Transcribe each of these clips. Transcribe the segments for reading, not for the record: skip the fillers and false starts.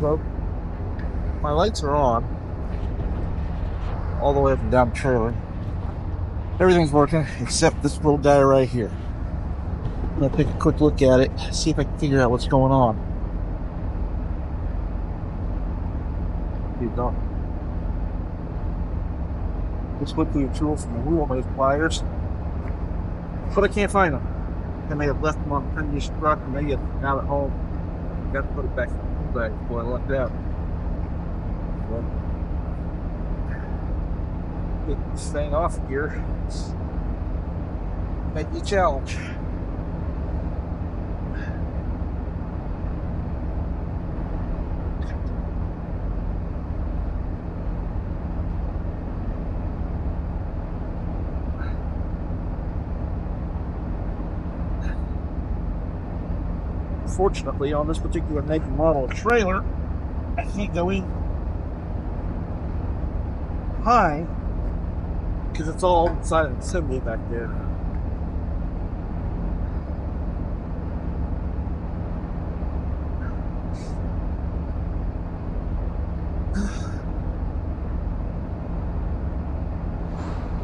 Well, my lights are on all the way up and down the trailer. Everything's working except this little guy right here. I'm gonna take a quick look at it, see if I can figure out what's going on. Keep going. Just went through the tool from the wheel on those pliers, but I can't find them. I may have left them on the previous truck, and maybe now at home. I forgot to put it back in the tool bag before I left it out. Get this thing off here. Might be a challenge. Fortunately, on this particular make and model of trailer, I can't go in high because it's all inside an assembly back there.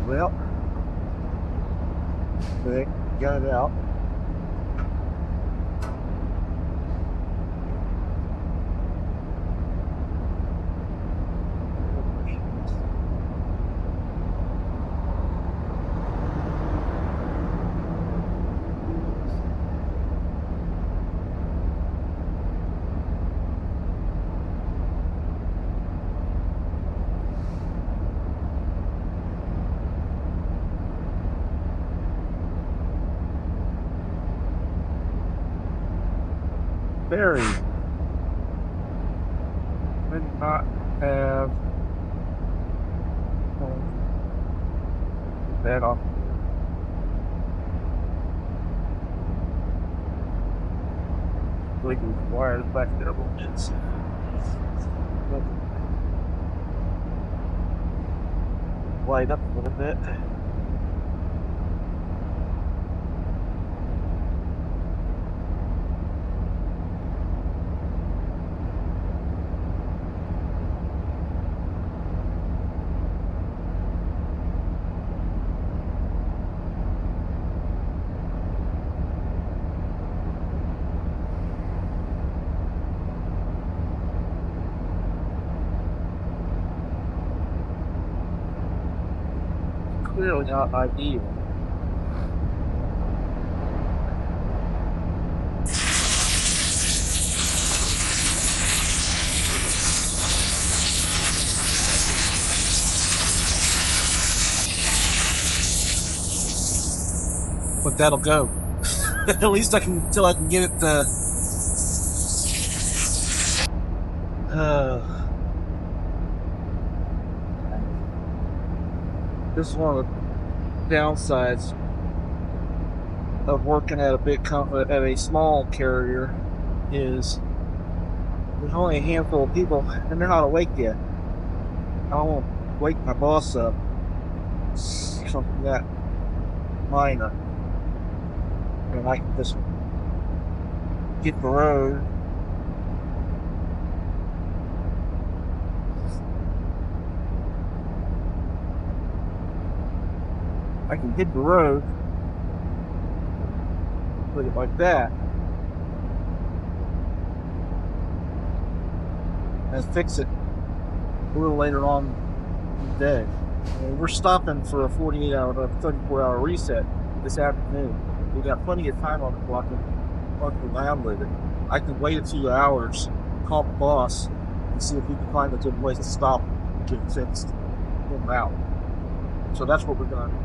Well, they got it out. Very did not have that off. I believe we wired back there a little bit. Light up a little bit. Clearly not ideal. But that'll go. At least until I can get it to. This is one of the downsides of working at a small carrier is there's only a handful of people and they're not awake yet. I don't want to wake my boss up. Something that minor. And I can just get the road. I can hit the road, put it like that, and fix it a little later on in the day. And we're stopping for a 34-hour reset this afternoon. We've got plenty of time on the clock to land with it. I can wait a few hours, call the boss, and see if we can find a good place to stop and get it fixed. Get them out. So that's what we're going to do.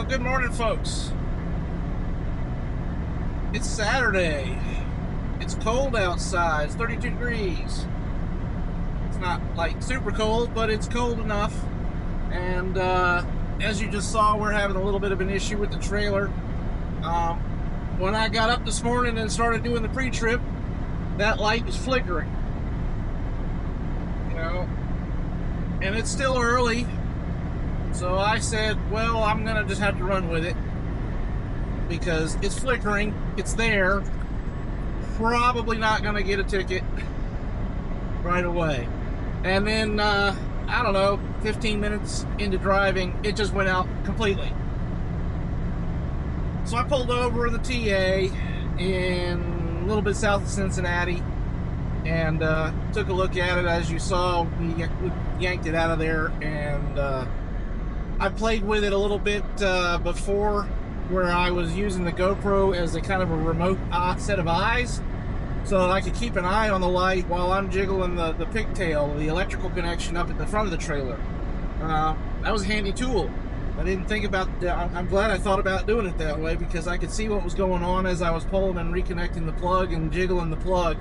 Good morning, folks. It's Saturday. It's cold outside. It's 32 degrees. It's not like super cold, but it's cold enough. And as you just saw, we're having a little bit of an issue with the trailer. When I got up this morning and started doing the pre-trip, that light was flickering. You know, and it's still early, so I said, well, I'm gonna just have to run with it because it's flickering, it's there. Probably not gonna get a ticket right away. And then I don't know, 15 minutes into driving, it just went out completely. So I pulled over in the TA in a little bit south of Cincinnati and took a look at it. As you saw, we yanked it out of there, and I played with it a little bit before, where I was using the GoPro as a kind of a remote set of eyes, so that I could keep an eye on the light while I'm jiggling the pigtail, the electrical connection up at the front of the trailer. That was a handy tool. I didn't think about that. I'm glad I thought about doing it that way, because I could see what was going on as I was pulling and reconnecting the plug and jiggling the plug.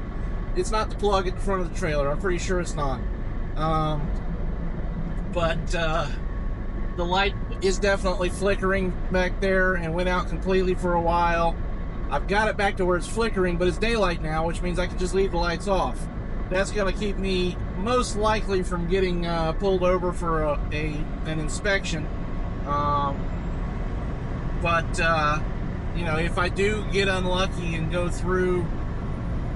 It's not the plug at the front of the trailer. I'm pretty sure it's not. But the light is definitely flickering back there and went out completely for a while. I've got it back to where it's flickering, but it's daylight now, which means I can just leave the lights off. That's going to keep me most likely from getting pulled over for an inspection. You know, if I do get unlucky and go through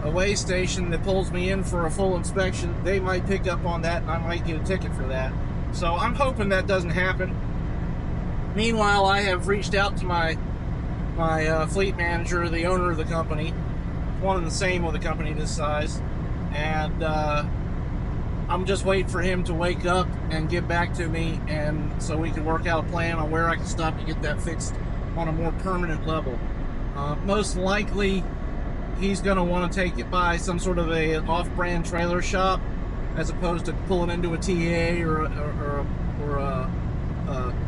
a weigh station that pulls me in for a full inspection, they might pick up on that and I might get a ticket for that. So I'm hoping that doesn't happen. Meanwhile, I have reached out to my fleet manager, the owner of the company, one and the same with a company this size, and I'm just waiting for him to wake up and get back to me, and so we can work out a plan on where I can stop to get that fixed on a more permanent level. Most likely, he's going to want to take it by some sort of a off-brand trailer shop, as opposed to pulling into a TA or a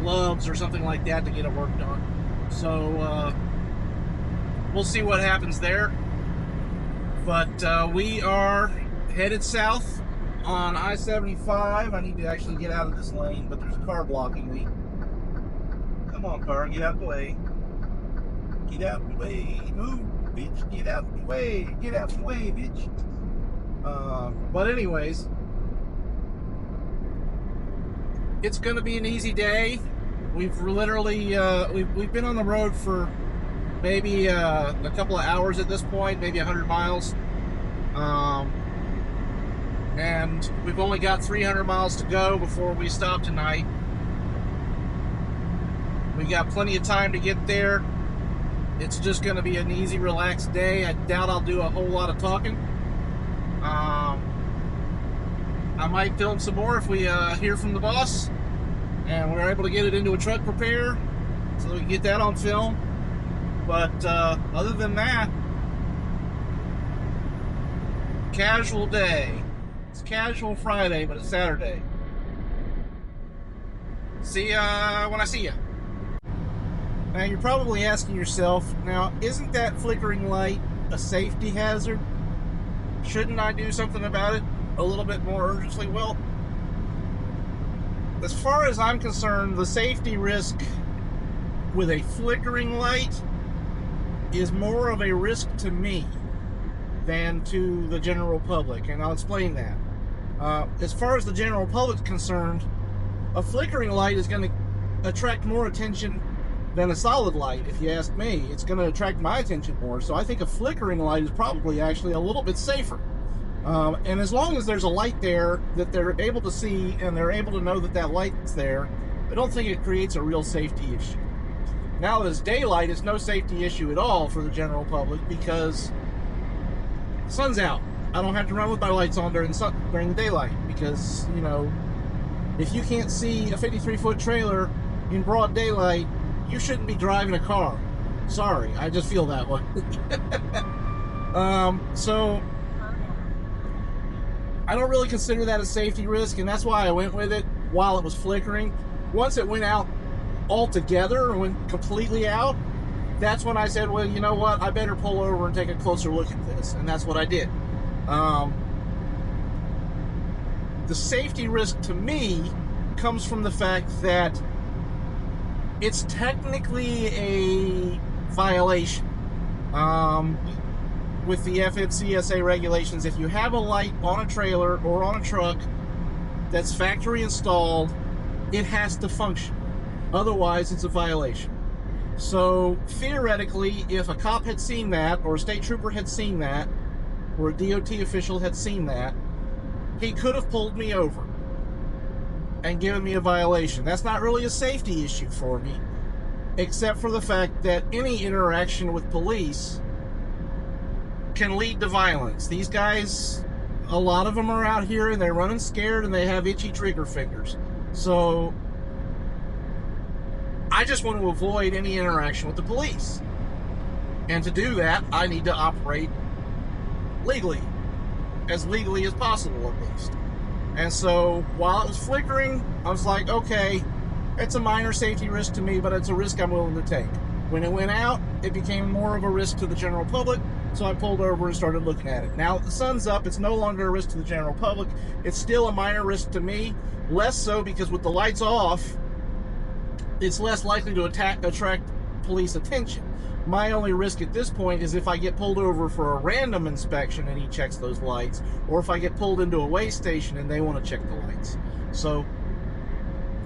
Loves or something like that to get it worked on. So we'll see what happens there. But we are headed south on I-75. I need to actually get out of this lane, but there's a car blocking me. Come on, car, get out of the way. Get out of the way. Move, bitch. Get out of the way. Get out of the way, bitch. But anyways, it's going to be an easy day. We've literally we've been on the road for maybe a couple of hours at this point, maybe 100 miles. And we've only got 300 miles to go before we stop tonight. We got plenty of time to get there. It's just going to be an easy, relaxed day. I doubt I'll do a whole lot of talking. I might film some more if we hear from the boss and we're able to get it into a truck repair so we can get that on film. But other than that, casual day. It's casual Friday, but it's Saturday. See ya when I see ya. Now you're probably asking yourself, now isn't that flickering light a safety hazard? Shouldn't I do something about it a little bit more urgently? Well, as far as I'm concerned, the safety risk with a flickering light is more of a risk to me than to the general public, and I'll explain that. As far as the general public's concerned, a flickering light is going to attract more attention than a solid light. If you ask me, it's going to attract my attention more. So I think a flickering light is probably actually a little bit safer. And as long as there's a light there that they're able to see and they're able to know that that light's there, I don't think it creates a real safety issue. Now that it's daylight, it's no safety issue at all for the general public because the sun's out. I don't have to run with my lights on during the daylight because, you know, if you can't see a 53-foot trailer in broad daylight, you shouldn't be driving a car. Sorry, I just feel that way. So I don't really consider that a safety risk, and that's why I went with it while it was flickering. Once it went out altogether, and went completely out, that's when I said, well, you know what, I better pull over and take a closer look at this, and that's what I did. The safety risk to me comes from the fact that it's technically a violation. With the FMCSA regulations, if you have a light on a trailer or on a truck that's factory installed, it has to function. Otherwise, it's a violation. So theoretically, if a cop had seen that, or a state trooper had seen that, or a DOT official had seen that, he could have pulled me over and given me a violation. That's not really a safety issue for me, except for the fact that any interaction with police can lead to violence. These guys, a lot of them are out here and they're running scared and they have itchy trigger fingers. So I just want to avoid any interaction with the police. And to do that, I need to operate legally as possible, at least. And so while it was flickering, I was like, okay, it's a minor safety risk to me, but it's a risk I'm willing to take. When it went out, it became more of a risk to the general public, so I pulled over and started looking at it. Now that the sun's up, it's no longer a risk to the general public. It's still a minor risk to me, less so because with the lights off, it's less likely to attract police attention. My only risk at this point is if I get pulled over for a random inspection and he checks those lights, or if I get pulled into a weigh station and they want to check the lights. So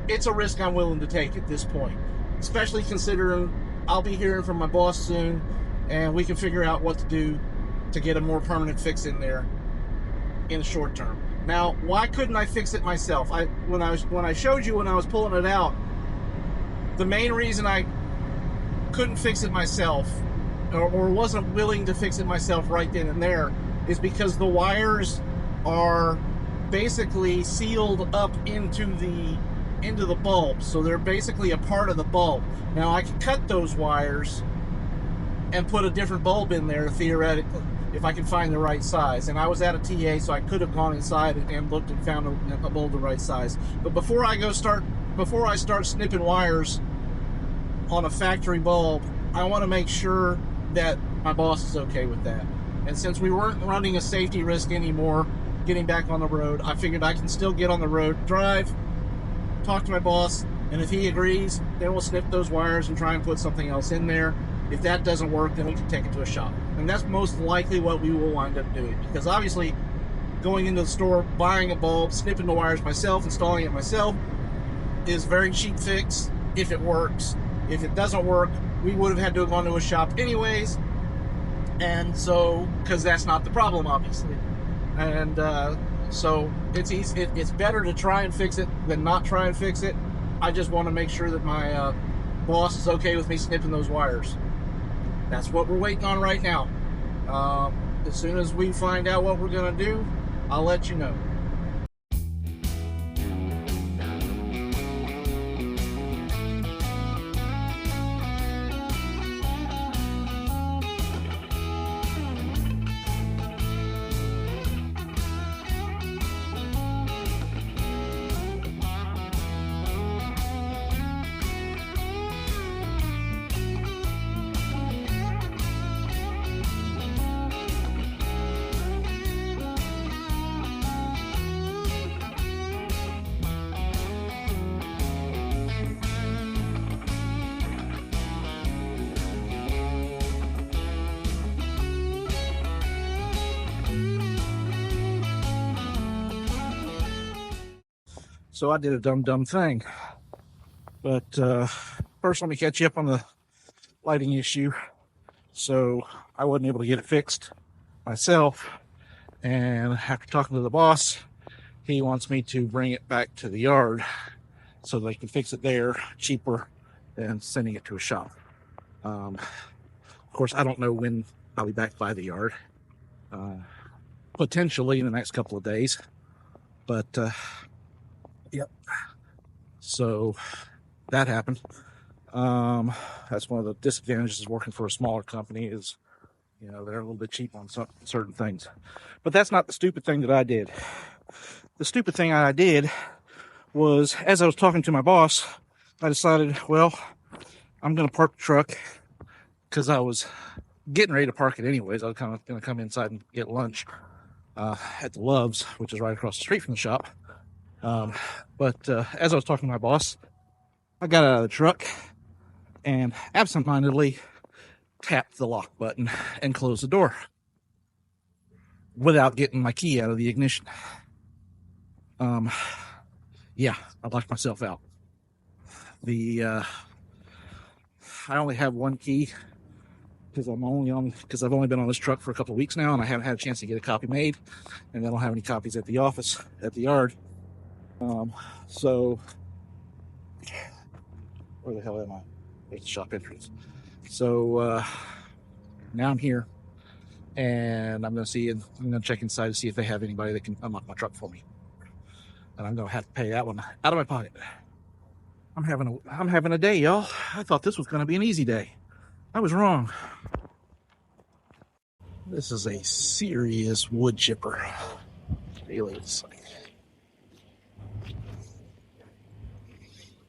it's a risk I'm willing to take at this point, especially considering I'll be hearing from my boss soon and we can figure out what to do to get a more permanent fix in there in the short term. Now, why couldn't I fix it myself? When I showed you when I was pulling it out, the main reason I couldn't fix it myself, or wasn't willing to fix it myself right then and there, is because the wires are basically sealed up into the bulb. So they're basically a part of the bulb. Now I could cut those wires and put a different bulb in there theoretically, if I can find the right size. And I was at a TA, so I could have gone inside and looked and found a bulb the right size. But before I start snipping wires on a factory bulb, I want to make sure that my boss is okay with that. And since we weren't running a safety risk anymore getting back on the road, I figured I can still get on the road, drive, talk to my boss, and if he agrees, then we'll snip those wires and try and put something else in there. If that doesn't work, then we can take it to a shop. And that's most likely what we will wind up doing, because obviously going into the store, buying a bulb, snipping the wires myself, installing it myself is a very cheap fix if it works. If it doesn't work, we would have had to have gone to a shop anyways, and so, because that's not the problem, obviously. And so it's easy. It's better to try and fix it than not try and fix it. I just want to make sure that my boss is okay with me snipping those wires. That's what we're waiting on right now. As soon as we find out what we're going to do, I'll let you know. So I did a dumb thing. But first, let me catch you up on the lighting issue. So I wasn't able to get it fixed myself. And after talking to the boss, he wants me to bring it back to the yard so they can fix it there cheaper than sending it to a shop. Of course, I don't know when I'll be back by the yard. Potentially in the next couple of days. But yep. So that happened. That's one of the disadvantages of working for a smaller company is, you know, they're a little bit cheap on certain things. But that's not the stupid thing that I did. The stupid thing I did was, as I was talking to my boss, I decided, well, I'm going to park the truck because I was getting ready to park it anyways. I was kind of going to come inside and get lunch at the Loves, which is right across the street from the shop. But as I was talking to my boss, I got out of the truck and absentmindedly tapped the lock button and closed the door without getting my key out of the ignition. Yeah, I locked myself out. I only have one key because I've only been on this truck for a couple of weeks now, and I haven't had a chance to get a copy made, and I don't have any copies at the office at the yard. So where the hell am I? There's the shop entrance. So now I'm here, and I'm gonna check inside to see if they have anybody that can unlock my truck for me, and I'm gonna have to pay that one out of my pocket. I'm having a day, y'all. I thought this was gonna be an easy day. I was wrong. This is a serious wood chipper. Really, it's like,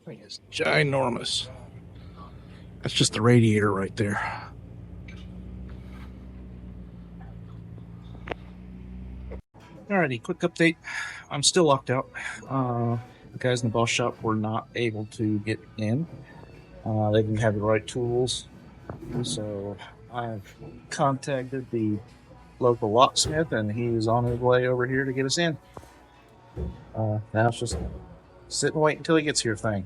thing is ginormous. That's just the radiator right there. Alrighty, quick update. I'm still locked out. The guys in the boss shop were not able to get in. They didn't have the right tools. So I've contacted the local locksmith, and he's on his way over here to get us in. Now it's just sit and wait until he gets here thing.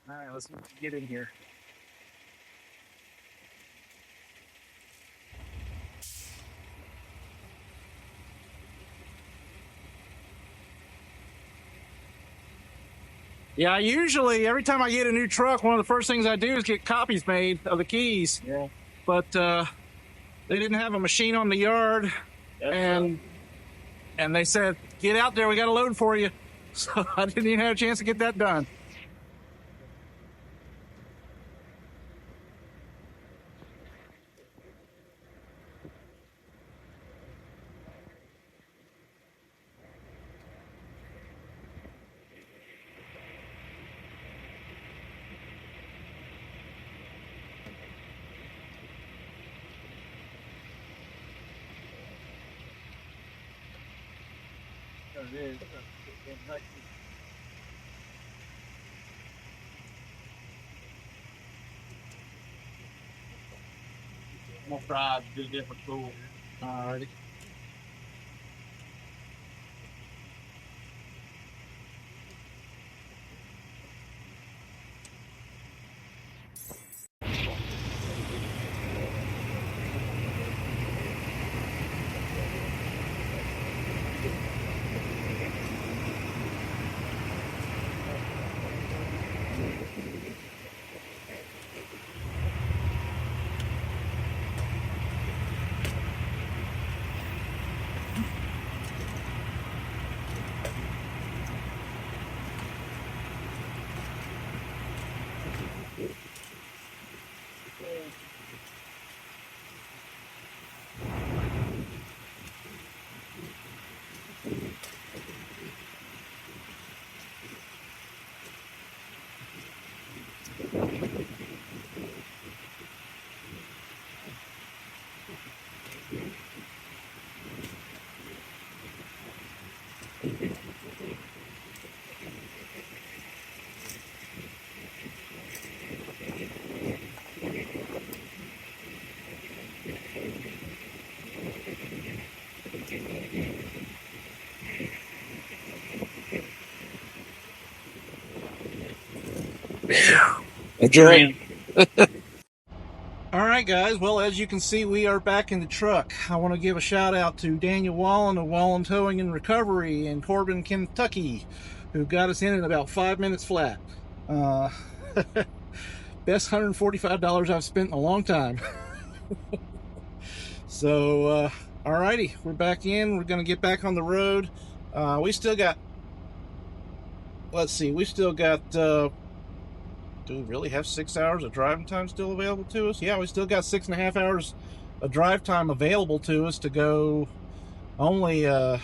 Alright, let's get in here. Yeah, usually every time I get a new truck, one of the first things I do is get copies made of the keys. Yeah. But they didn't have a machine on the yard, and they said, "Get out there, we got a load for you." So I didn't even have a chance to get that done. It is. I'm gonna try to do a different tool. Alrighty. Enjoy. All right, guys. Well, as you can see, we are back in the truck. I want to give a shout out to Daniel Wallen of Wallen Towing and Recovery in Corbin, Kentucky, who got us in about 5 minutes flat. Best $145 I've spent in a long time. So, alrighty, we're back in. We're going to get back on the road. We still got, let's see, we still got, do we really have 6 hours of driving time still available to us? Yeah, we still got 6.5 hours of drive time available to us to go only, how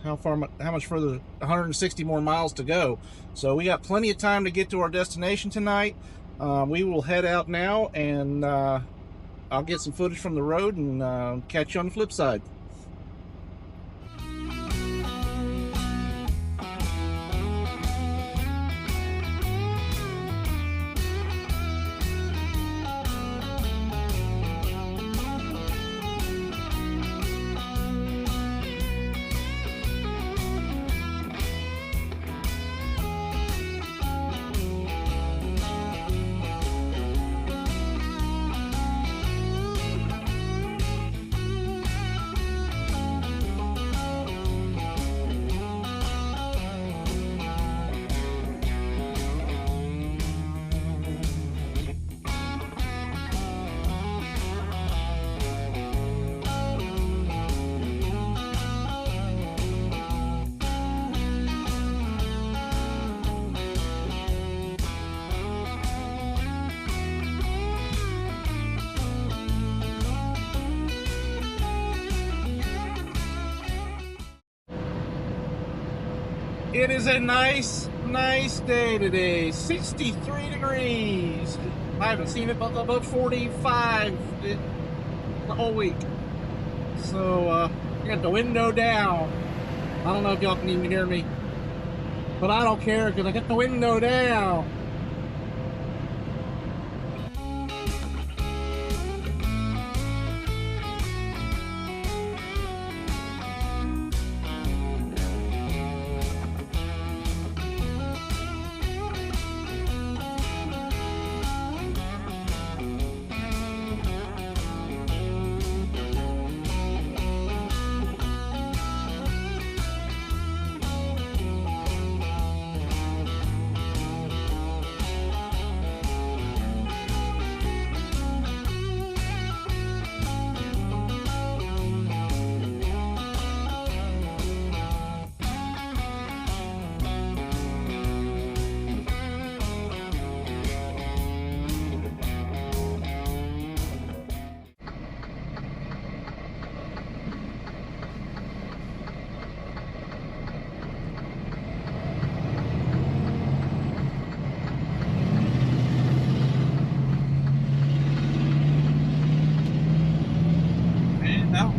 much further? 160 more miles to go. So we got plenty of time to get to our destination tonight. We will head out now, and I'll get some footage from the road and catch you on the flip side. It is a nice day today. 63 degrees. I haven't seen it above 45 the whole week. So, I got the window down. I don't know if y'all can even hear me, but I don't care because I got the window down.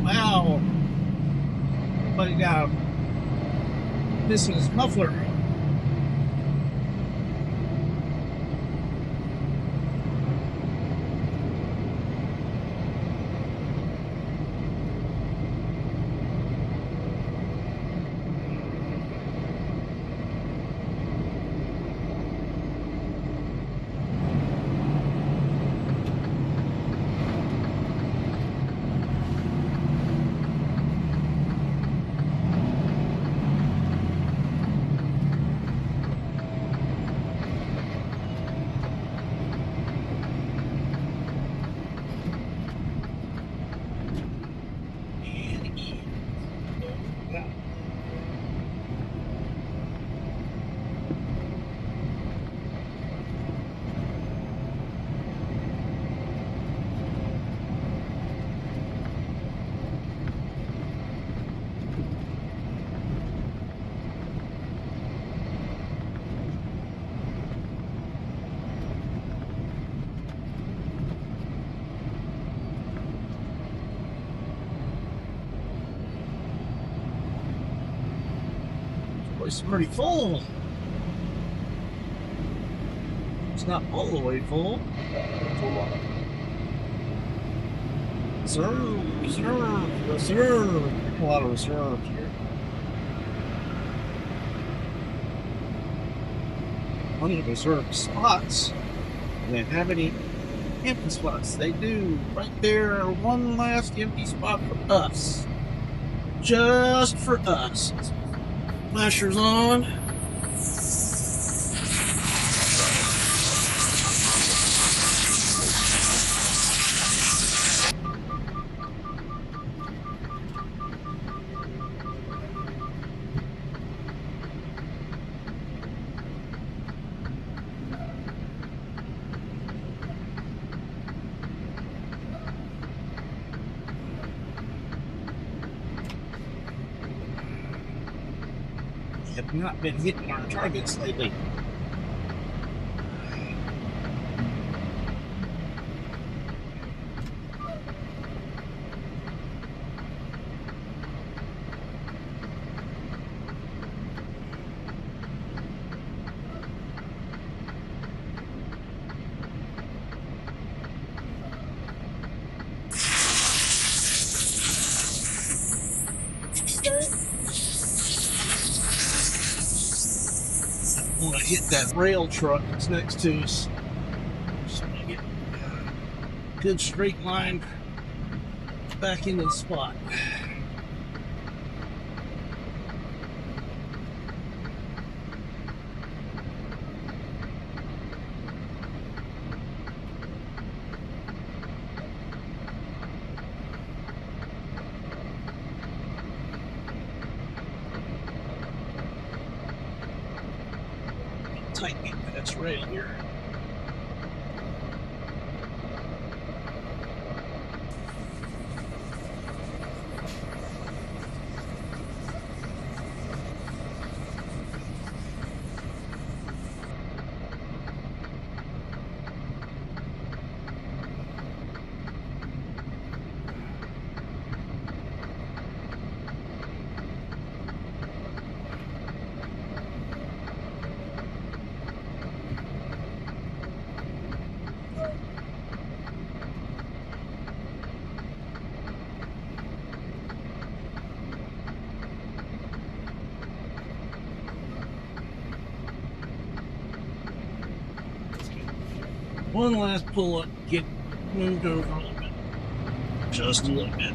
Wow. But he got this is muffler. It's pretty full. It's not all the way full. Reserve. A lot of reserve here. Plenty of reserve spots. They don't have any empty spots. They do. Right there, one last empty spot for us. Just for us. Flashers on. Have not been hitting our targets lately. I want to hit that rail truck that's next to us. Just want to get a good straight line back into the spot. Tightening that rail here. One last pull up, get moved over a little bit. Just a little bit.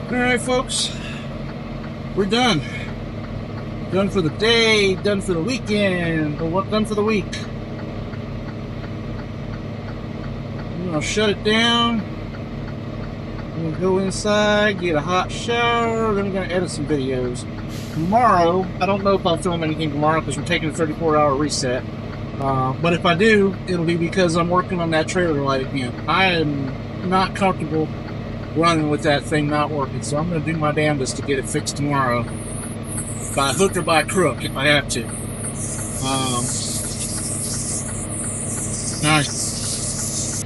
All right, folks, we're done. Done for the day, done for the weekend, or what? Done for the week. I'm gonna shut it down. I'm gonna go inside, get a hot shower, then I'm gonna edit some videos. Tomorrow, I don't know if I'll film anything tomorrow because we're taking a 34-hour reset. But if I do, it'll be because I'm working on that trailer light again. I am not comfortable running with that thing not working, so I'm going to do my damnedest to get it fixed tomorrow, by hook or by crook if I have to. Nice.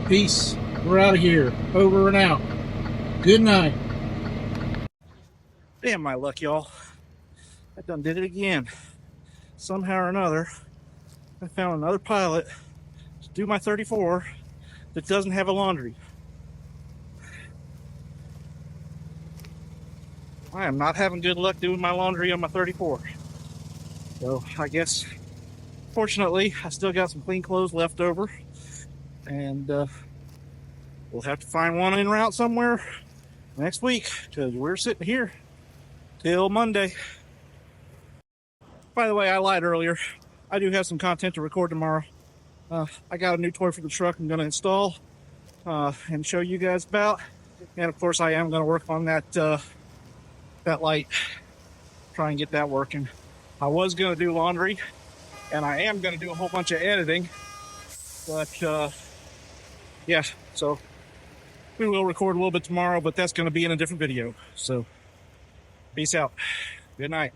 Peace. We're out of here. Over and out. Good night. Damn my luck, y'all. I done did it again. Somehow or another, I found another pilot to do my 34 that doesn't have a laundry. I am not having good luck doing my laundry on my 34. So I guess, fortunately, I still got some clean clothes left over. And we'll have to find one en route somewhere next week because we're sitting here till Monday. By the way, I lied earlier. I do have some content to record tomorrow. I got a new toy for the truck I'm going to install and show you guys about. And of course, I am going to work on that light, try and get that working. I was going to do laundry, and I am going to do a whole bunch of editing, but yeah, so we will record a little bit tomorrow, but that's going to be in a different video. So peace out. Good night.